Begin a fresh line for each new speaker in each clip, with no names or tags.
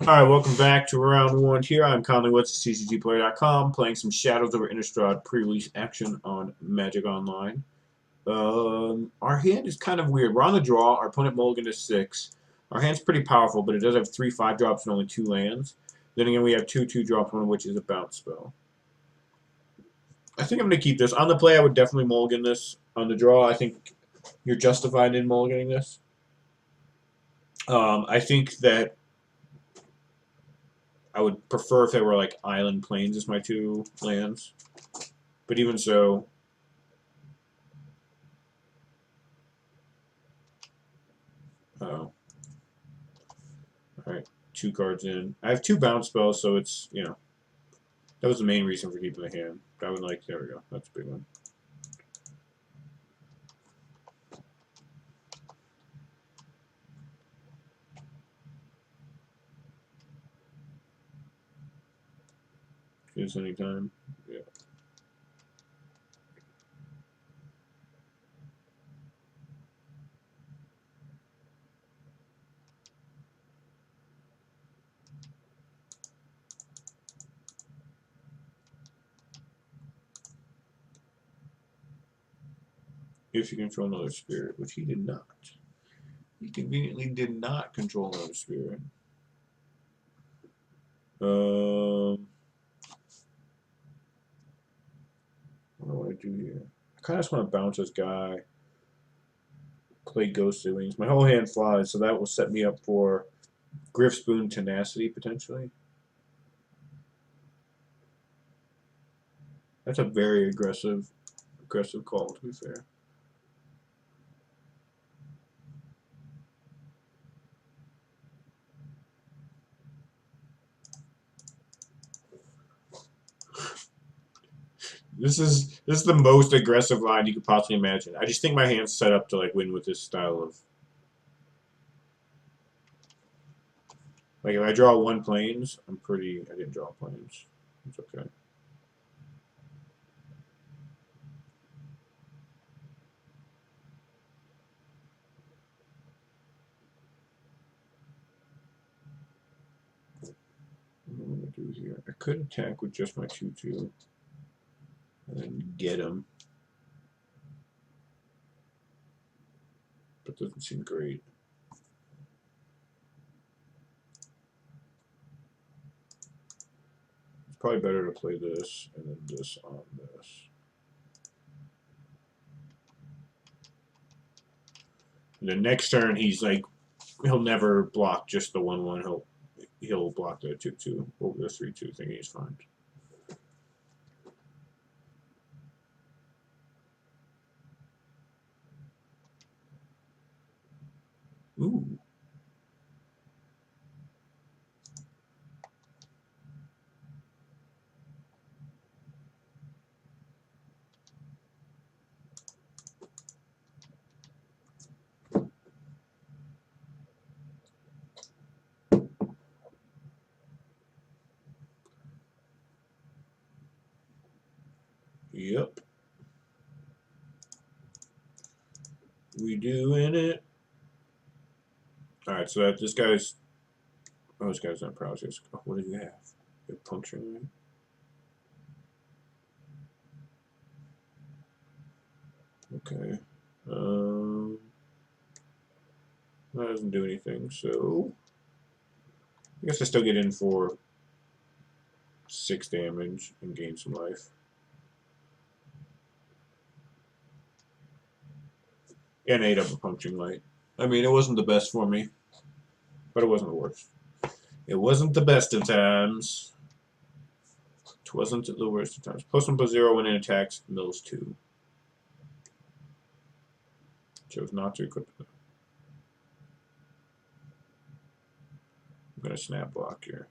Alright, welcome back to round one here. I'm Conley with TCGplayer.com, playing some Shadows over Innistrad pre-release action on Magic Online. Our hand is kind of weird. We're on the draw. Our opponent mulligan is 6. Our hand's pretty powerful, but it does have 3 5-drops and only 2 lands. Then again, we have 2 2-drops, one of which is a bounce spell. I think I'm going to keep this. On the play, I would definitely mulligan this. On the draw, I think you're justified in mulliganing this. I think that I would prefer if they were like Island Plains as my 2 lands. But even so, oh, alright, 2 cards in. I have 2 bounce spells, so it's, that was the main reason for keeping the hand. I would like, there we go, that's a big one. Use anytime, yeah. If you control another spirit, which he did not. He conveniently did not control another spirit. What do I do here? I kind of just want to bounce this guy, play Ghostly Wings. My whole hand flies, so that will set me up for Griffspoon Tenacity, potentially. That's a very aggressive call, to be fair. This is the most aggressive line you could possibly imagine. I just think my hand's set up to like win with this style of like if I draw 1 plains, I didn't draw plains. It's okay. What am I gonna do here? I could attack with just my 2/2 and then get him. But doesn't seem great. It's probably better to play this and then this on this. And the next turn he's like he'll never block just the 1/1. He'll block the 2/2 over the 3/2 thing. He's fine. Ooh. Yep. We doing it. Alright, so that this guy's this guy's not process. Oh, what do you have? You have puncturing rate? Okay. That doesn't do anything, so I guess I still get in for 6 damage and gain some life. And 8 of a puncturing light. I mean, it wasn't the best for me, but it wasn't the worst. It wasn't the best of times. It wasn't the worst of times. +1/+0 when it attacks, mills 2. Chose not to equip it. I'm going to snap block here.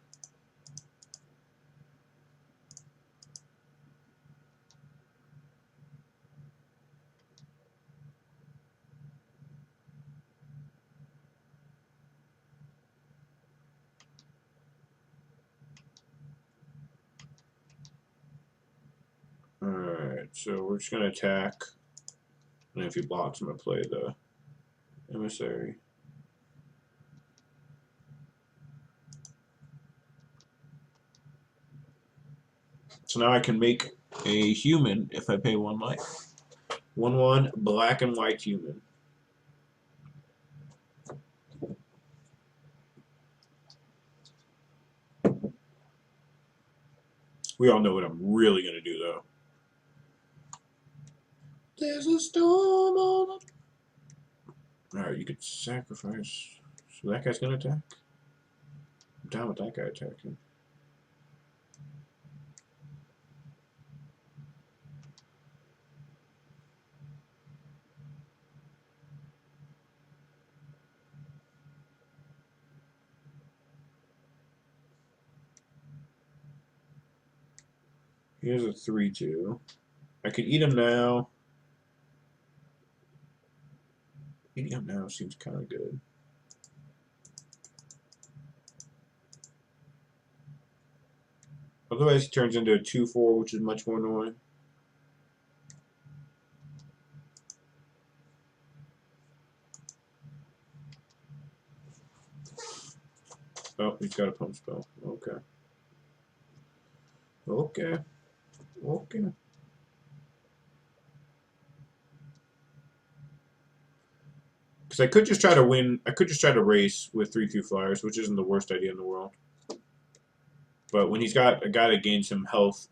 Alright, so we're just going to attack. And if he blocks, I'm going to play the Emissary. So now I can make a human if I pay 1 life. 1/1 black and white human. We all know what I'm really gonna do though. There's a storm on the... Alright, you could sacrifice. So that guy's gonna attack? I'm down with that guy attacking. Here's a 3/2. I could eat him now. Eating him now seems kind of good. Otherwise, he turns into a 2/4, which is much more annoying. Oh, he's got a pump spell. Okay. Okay. Okay. Because I could just try to win. I could just try to race with 3/2 flyers, which isn't the worst idea in the world. But when he's got a guy that gains him health,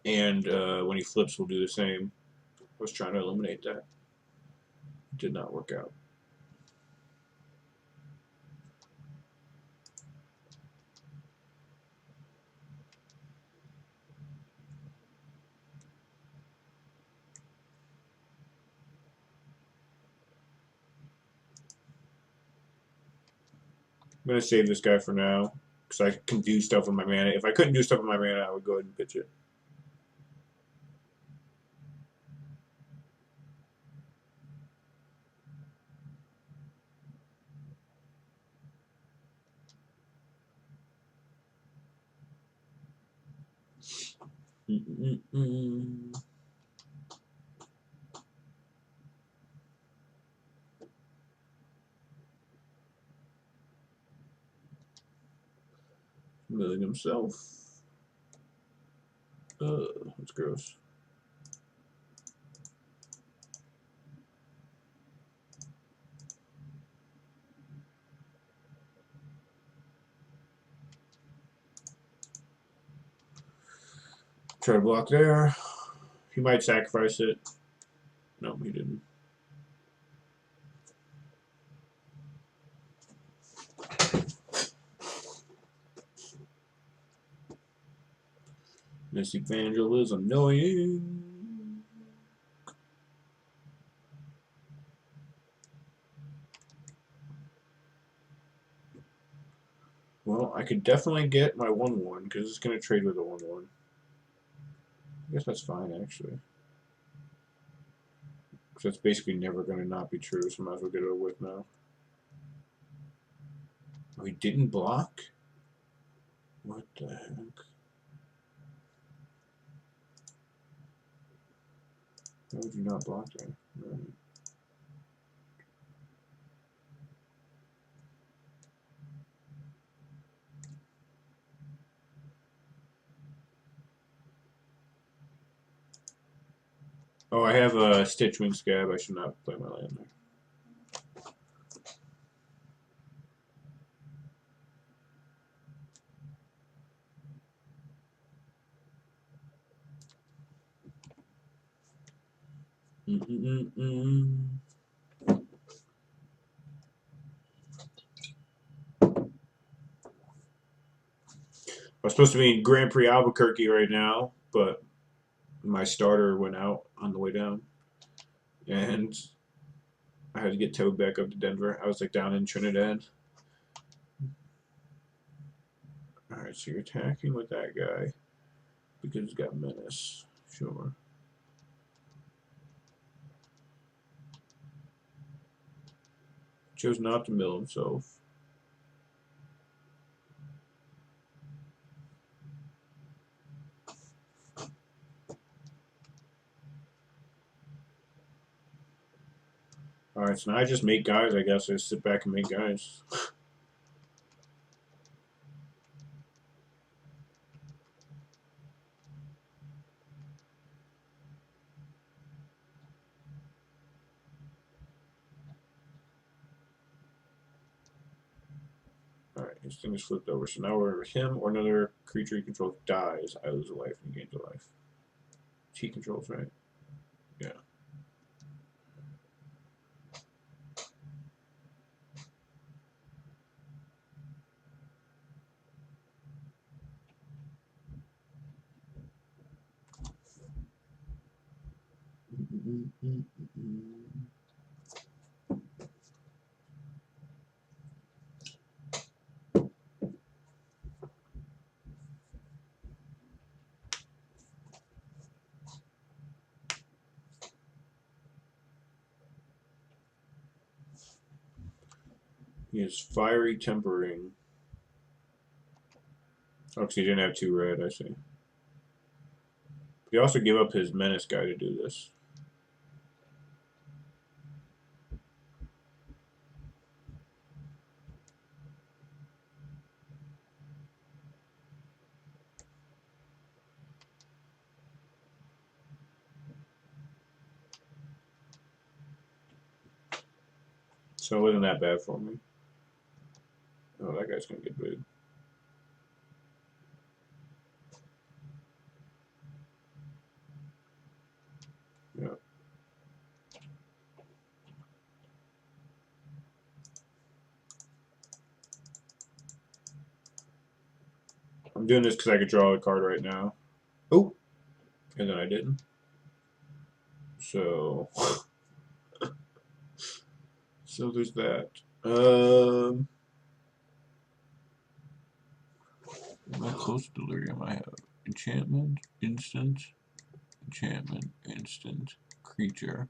and when he flips, will do the same. I was trying to eliminate that. It did not work out. I'm going to save this guy for now, because I can do stuff with my mana. If I couldn't do stuff with my mana, I would go ahead and pitch it. Milling himself. That's gross. Try to block there. He might sacrifice it. No, he didn't. This Evangel is annoying. Well, I could definitely get my 1/1 because it's going to trade with a 1/1. I guess that's fine, actually. Because that's basically never going to not be true, so I might as well get it over with now. Oh, he didn't block? What the heck? Why would you not block there? Right. Oh, I have a Stitchwing Scab. I should not play my land there. I was supposed to be in Grand Prix Albuquerque right now, but my starter went out on the way down. And I had to get towed back up to Denver. I was like down in Trinidad. Alright, so you're attacking with that guy because he's got menace. Sure. Chose not to mill himself. Alright, so now I just make guys, I guess. I just sit back and make guys. his thing is flipped over. So now we're him or another creature he controls dies. I lose a life and he gains a life. He controls, right? Yeah. He has Fiery Tempering. Oh, because he didn't have 2 red, I see. He also gave up his Menace guy to do this. So it wasn't that bad for me. Oh, that guy's going to get big. Yeah. I'm doing this because I could draw a card right now. Oh! And then I didn't. So... so there's that. My close delirium I have enchantment, instant, enchantment, instant, creature,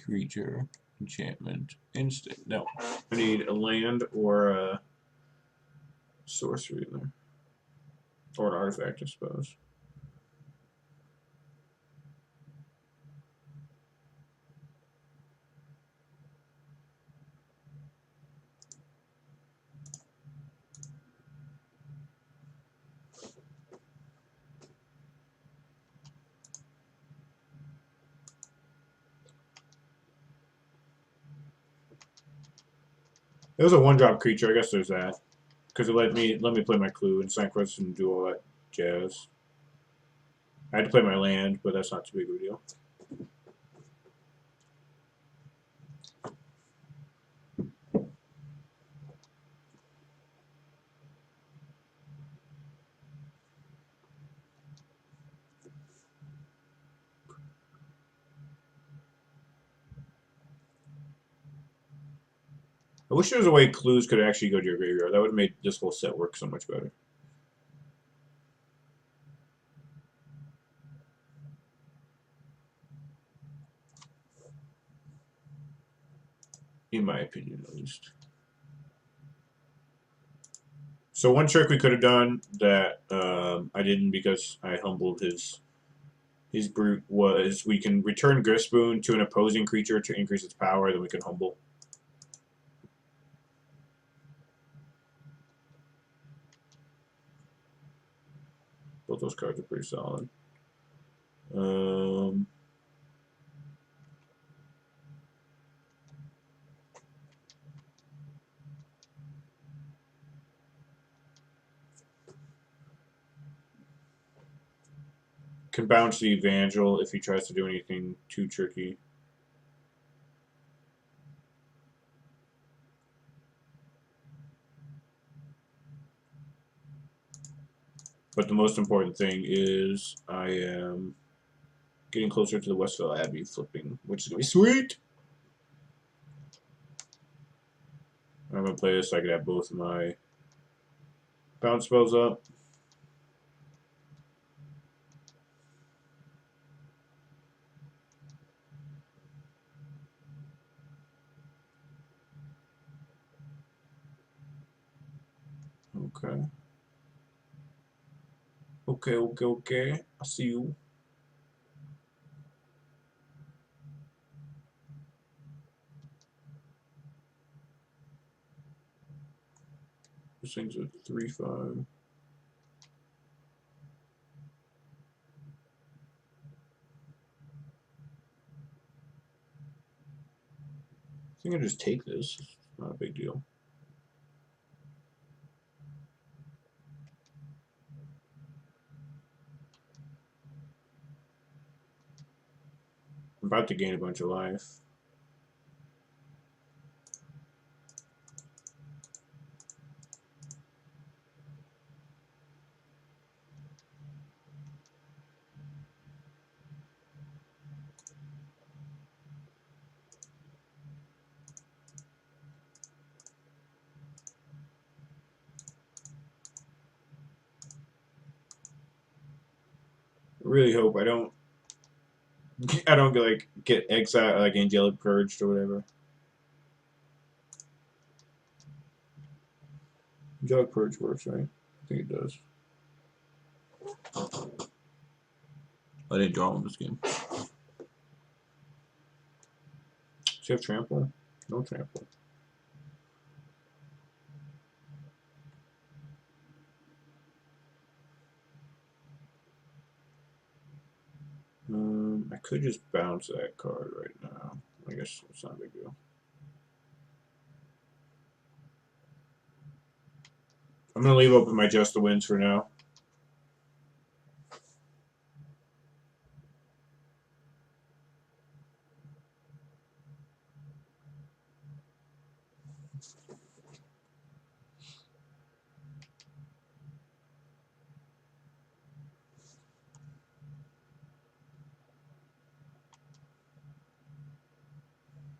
creature, enchantment, instant. No. I need a land or a sorcery in there. Or an artifact, I suppose. It was a 1-drop creature. I guess there's that. Because it let me play my clue and sign quests and do all that jazz. I had to play my land, but that's not too big of a deal. I wish there was a way clues could actually go to your graveyard. That would have made this whole set work so much better. In my opinion, at least. So one trick we could have done that I didn't because I humbled his brute was we can return Grispoon to an opposing creature to increase its power, then we can humble. Both those cards are pretty solid. Can bounce the Evangel if he tries to do anything too tricky. But the most important thing is I am getting closer to the Westville Abbey flipping, which is going to be sweet! I'm going to play this so I can have both of my bounce spells up. Okay. Okay. I see you. This thing's a 3/5. I think I just take this. It's not a big deal. I'm about to gain a bunch of life. I really hope I don't like get exiled, like angelic purged or whatever. Angelic purge works, right? I think it does. I didn't draw on this game. Does he have trample? No trample. I could just bounce that card right now. I guess it's not a big deal. I'm gonna leave open my Just the Winds for now.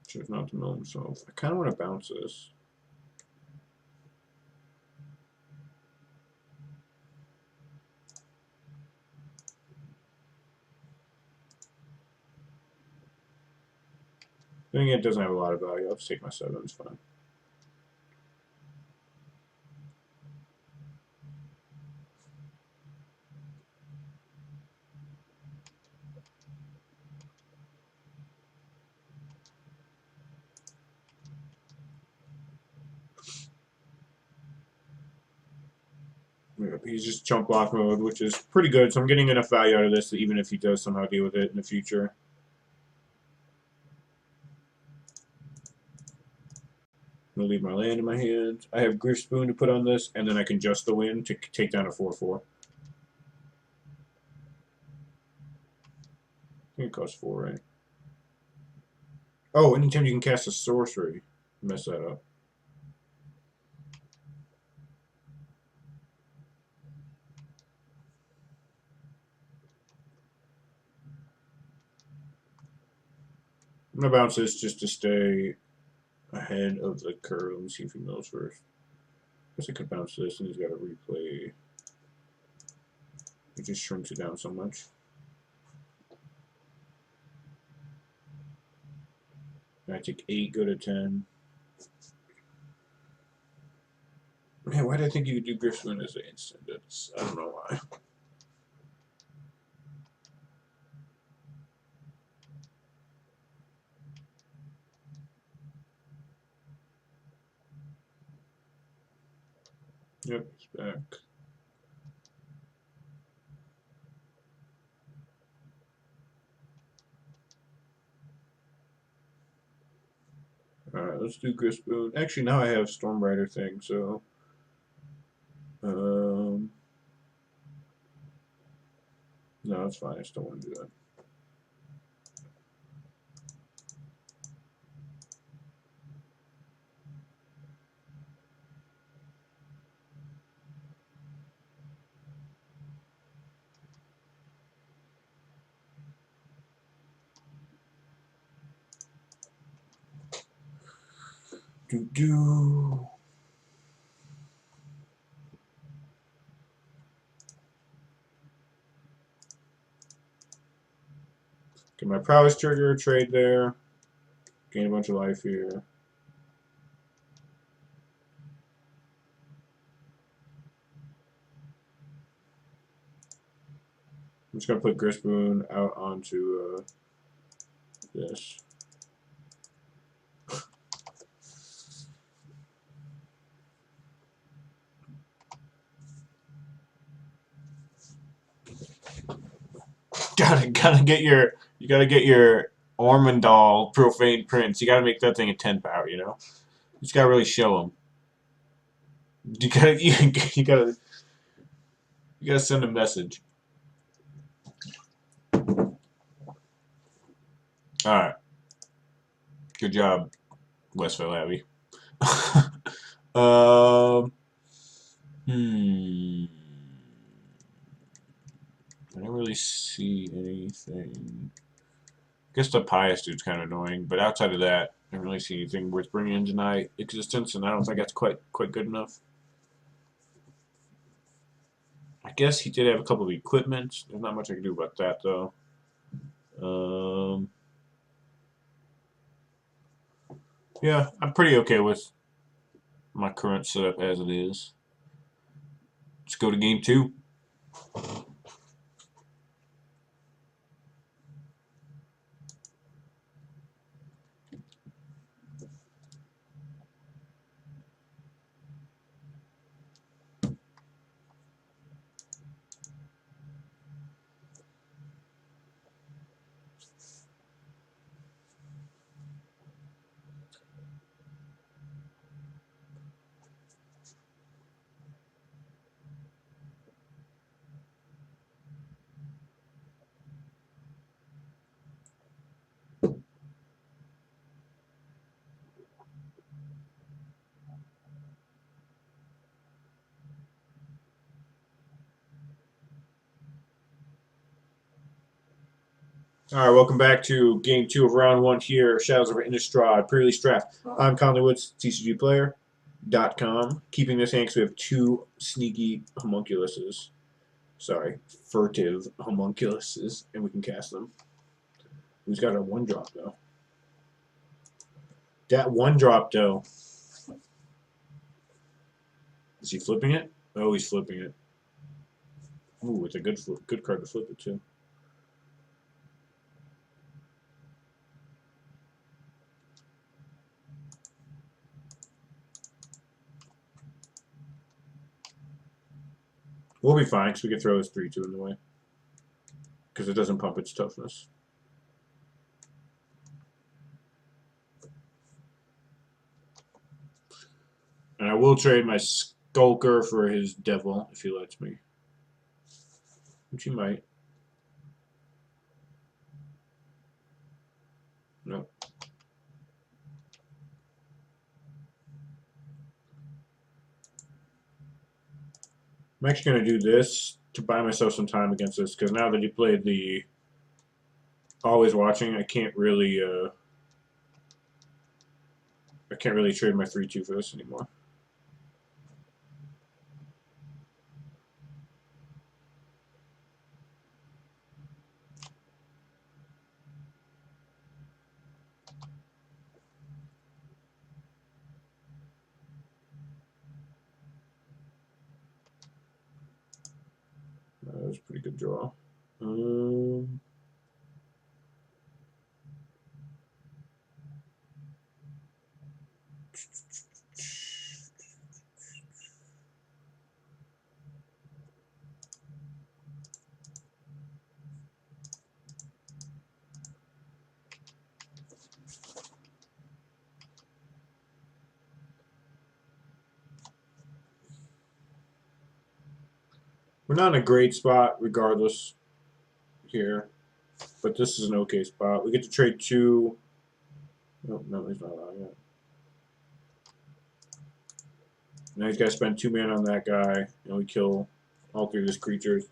Choose not to mill himself. I kind of want to bounce this. I think it doesn't have a lot of value. I'll just take my 7. It's fine. He's just chump block mode, which is pretty good. So I'm getting enough value out of this that even if he does somehow deal with it in the future. I'm going to leave my land in my hand. I have Griff Spoon to put on this, and then I can Just the Wind to take down a 4/4. I think it costs 4, right? Oh, anytime you can cast a sorcery. Mess that up. I'm going to bounce this just to stay ahead of the curve. Let me see if he knows first. I guess I could bounce this, and he's got to replay. It just shrinks it down so much. I take 8, go to 10. Man, why did I think you could do Griffin as an instant? I don't know why. Yep, it's back. Alright, let's do Grispoon. Actually, now I have Stormbrider thing, so... No, it's fine. I still want to do that. Do-do. Get my prowess trigger, trade there. Gain a bunch of life here. I'm just going to put Grispoon out onto this. gotta get your Ormondal Profane Prince. You gotta make that thing a 10 power, you know? You just gotta really show him. You gotta send a message. All right. Good job, Westville Abbey. um. Hmm. I don't really see anything. I guess the pious dude's kind of annoying, but outside of that, I don't really see anything worth bringing into my existence, and I don't think that's quite good enough. I guess he did have a couple of equipment. There's not much I can do about that, though. Um, yeah, I'm pretty okay with my current setup as it is. Let's go to game 2. All right, welcome back to game 2 of round 1 here. Shadows over Innistrad, pre-release draft. I'm Conley Woods, TCGplayer.com. Keeping this hand because we have 2 sneaky homunculuses. Sorry, furtive homunculuses, and we can cast them. Who's got a 1-drop, though? That 1-drop, though. Is he flipping it? Oh, he's flipping it. Ooh, it's a good card to flip it, too. We'll be fine, because we can throw his 3-2 in the way. Because it doesn't pump its toughness. And I will trade my Skulker for his Devil, if he lets me. Which he might. Nope. I'm actually going to do this to buy myself some time against this, because now that he played the Always Watching, I can't really trade my 3-2 for this anymore. That was a pretty good draw. We're not in a great spot, regardless, here. But this is an okay spot. We get to trade 2. No, he's not allowed yet. Now he's got to spend 2 mana on that guy, and we kill all 3 of his creatures.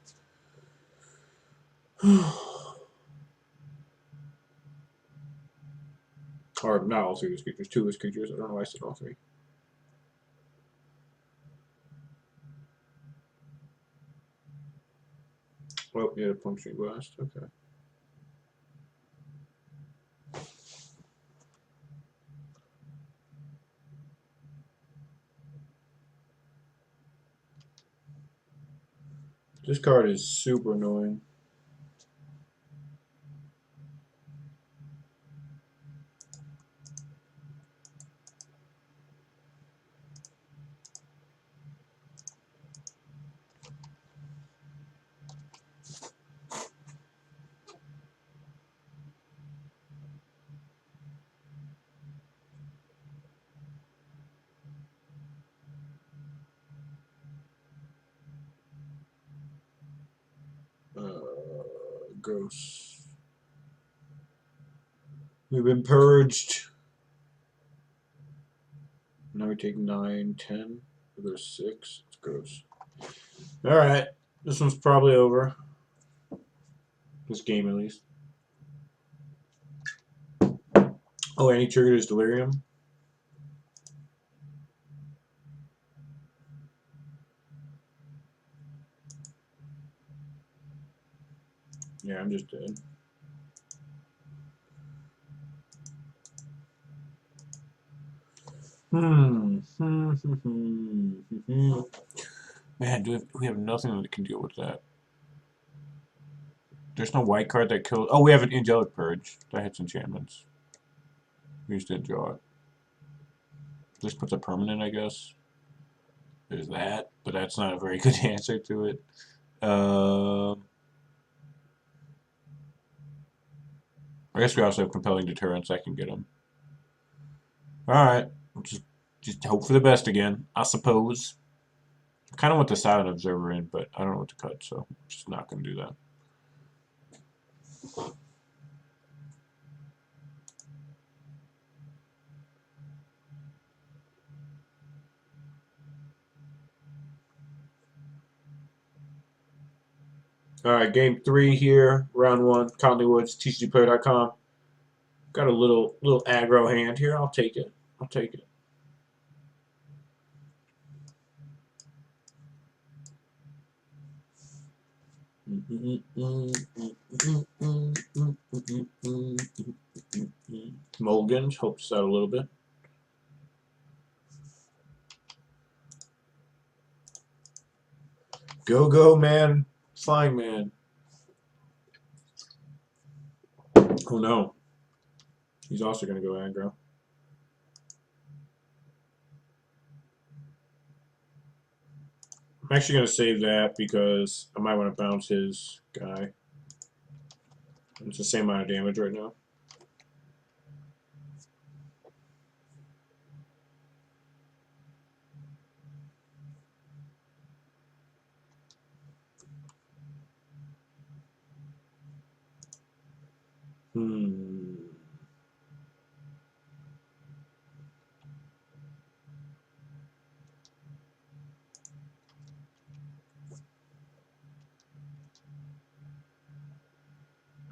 Or not all 3 of his creatures, 2 of his creatures. I don't know why I said all 3. Oh, yeah, Puncturing Blast. Okay. This card is super annoying. Gross. We've been purged. Now we take 9, 10. We go to 6. It's gross. Alright. This one's probably over. This game, at least. Oh, and he triggered his delirium. Yeah, I'm just dead. Man, we have nothing that can deal with that. There's no white card that kills. Oh, we have an Angelic Purge. That hits enchantments. We just didn't draw it. This puts a permanent, I guess. There's that, but that's not a very good answer to it. I guess we also have Compelling Deterrence. I can get them. Alright. Just hope for the best again, I suppose. I kind of want the Silent Observer in, but I don't know what to cut, so I'm just not going to do that. Alright, game 3 here, round 1, Conley Woods, TCGplayer.com. Got a little aggro hand here. I'll take it. I'll take it. Mulligans helps out a little bit. Go, go, man. Flying man. Oh, no. He's also going to go aggro. I'm actually going to save that because I might want to bounce his guy. It's the same amount of damage right now.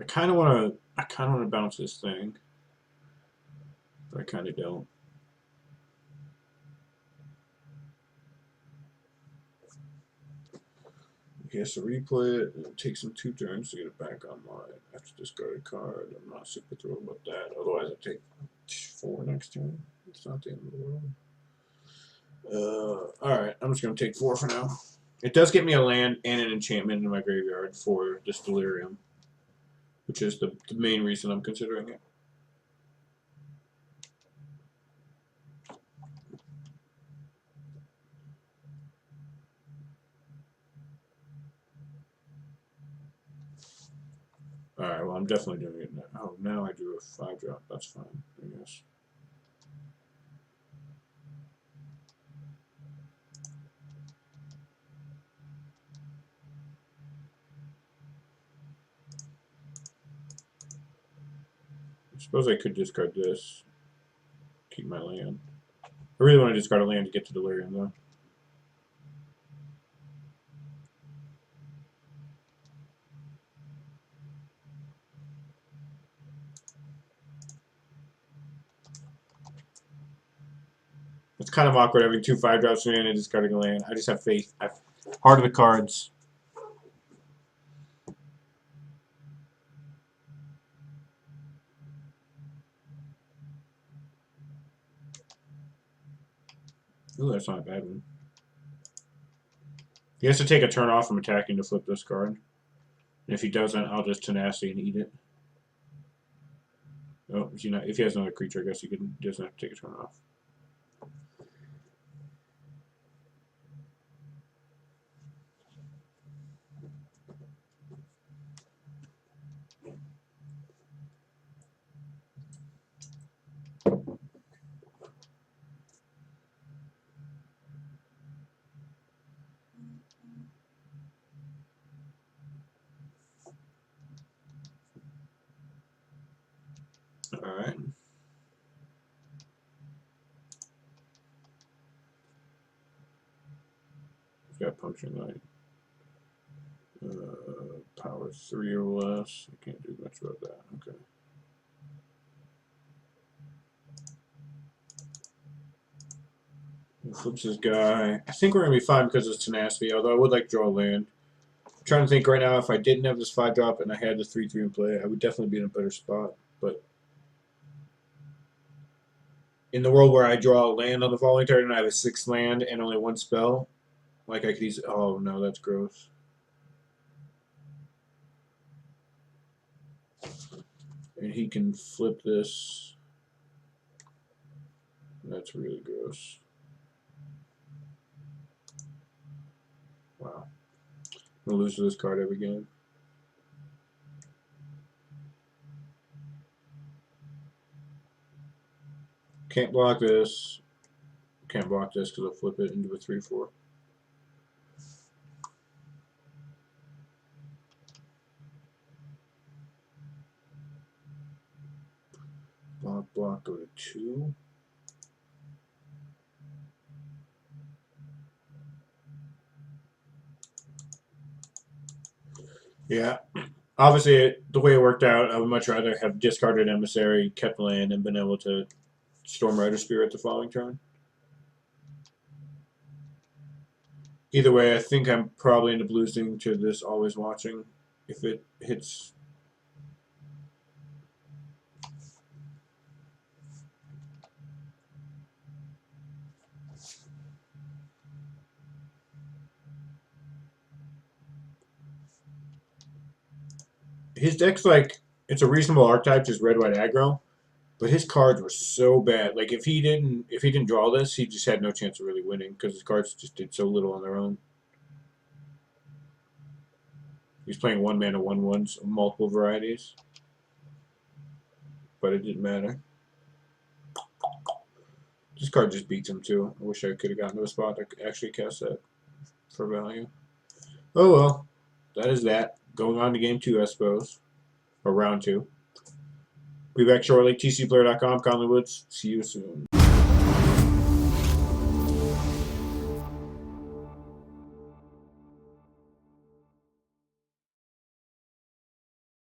I kind of want to bounce this thing, but I kind of don't. He has to replay it, and it takes him 2 turns to get it back online. I have to discard a card. I'm not super thrilled about that. Otherwise, I take 4 next turn. It's not the end of the world. Alright, I'm just going to take 4 for now. It does get me a land and an enchantment in my graveyard for this Delirium, which is the main reason I'm considering it. Alright, well, I'm definitely doing it now. Oh, now I do a 5-drop. That's fine, I guess. I suppose I could discard this. Keep my land. I really want to discard a land to get to Delirium, though. It's kind of awkward having 2 5-drops in and discarding a land. I just have faith. I have Heart of the Cards. Ooh, that's not a bad one. He has to take a turn off from attacking to flip this card. And if he doesn't, I'll just Tenacity and eat it. Oh, if he has another creature, I guess he doesn't have to take a turn off. Alright. function line. Power 3 or less. I can't do much about that. Okay. He flips this guy. I think we're going to be fine because of tenacity, although I would like to draw land. I'm trying to think right now, if I didn't have this 5-drop and I had the 3-3 in play, I would definitely be in a better spot. But in the world where I draw a land on the following turn and I have a 6th land and only 1 spell, like I could easily... Oh, no, that's gross. And he can flip this. That's really gross. Wow. I'm going to lose to this card every game. Can't block this. Can't block this because I'll flip it into a 3-4. Block, go to 2. Yeah. Obviously, the way it worked out, I would much rather have discarded Emissary, kept land, and been able to Stormrider Spirit the following turn. Either way, I think I'm probably end up losing to this Always Watching if it hits. His deck's like, it's a reasonable archetype, just red-white aggro, but his cards were so bad. Like if he didn't draw this, he just had no chance of really winning because his cards just did so little on their own. He's playing 1-mana 1/1s, multiple varieties, but it didn't matter. This card just beats him too. I wish I could have gotten to a spot that could actually cast that for value. Oh well, that is that. Going on to game 2, I suppose, or round 2. Be back shortly. TCGplayer.com, Conley Woods. See you soon.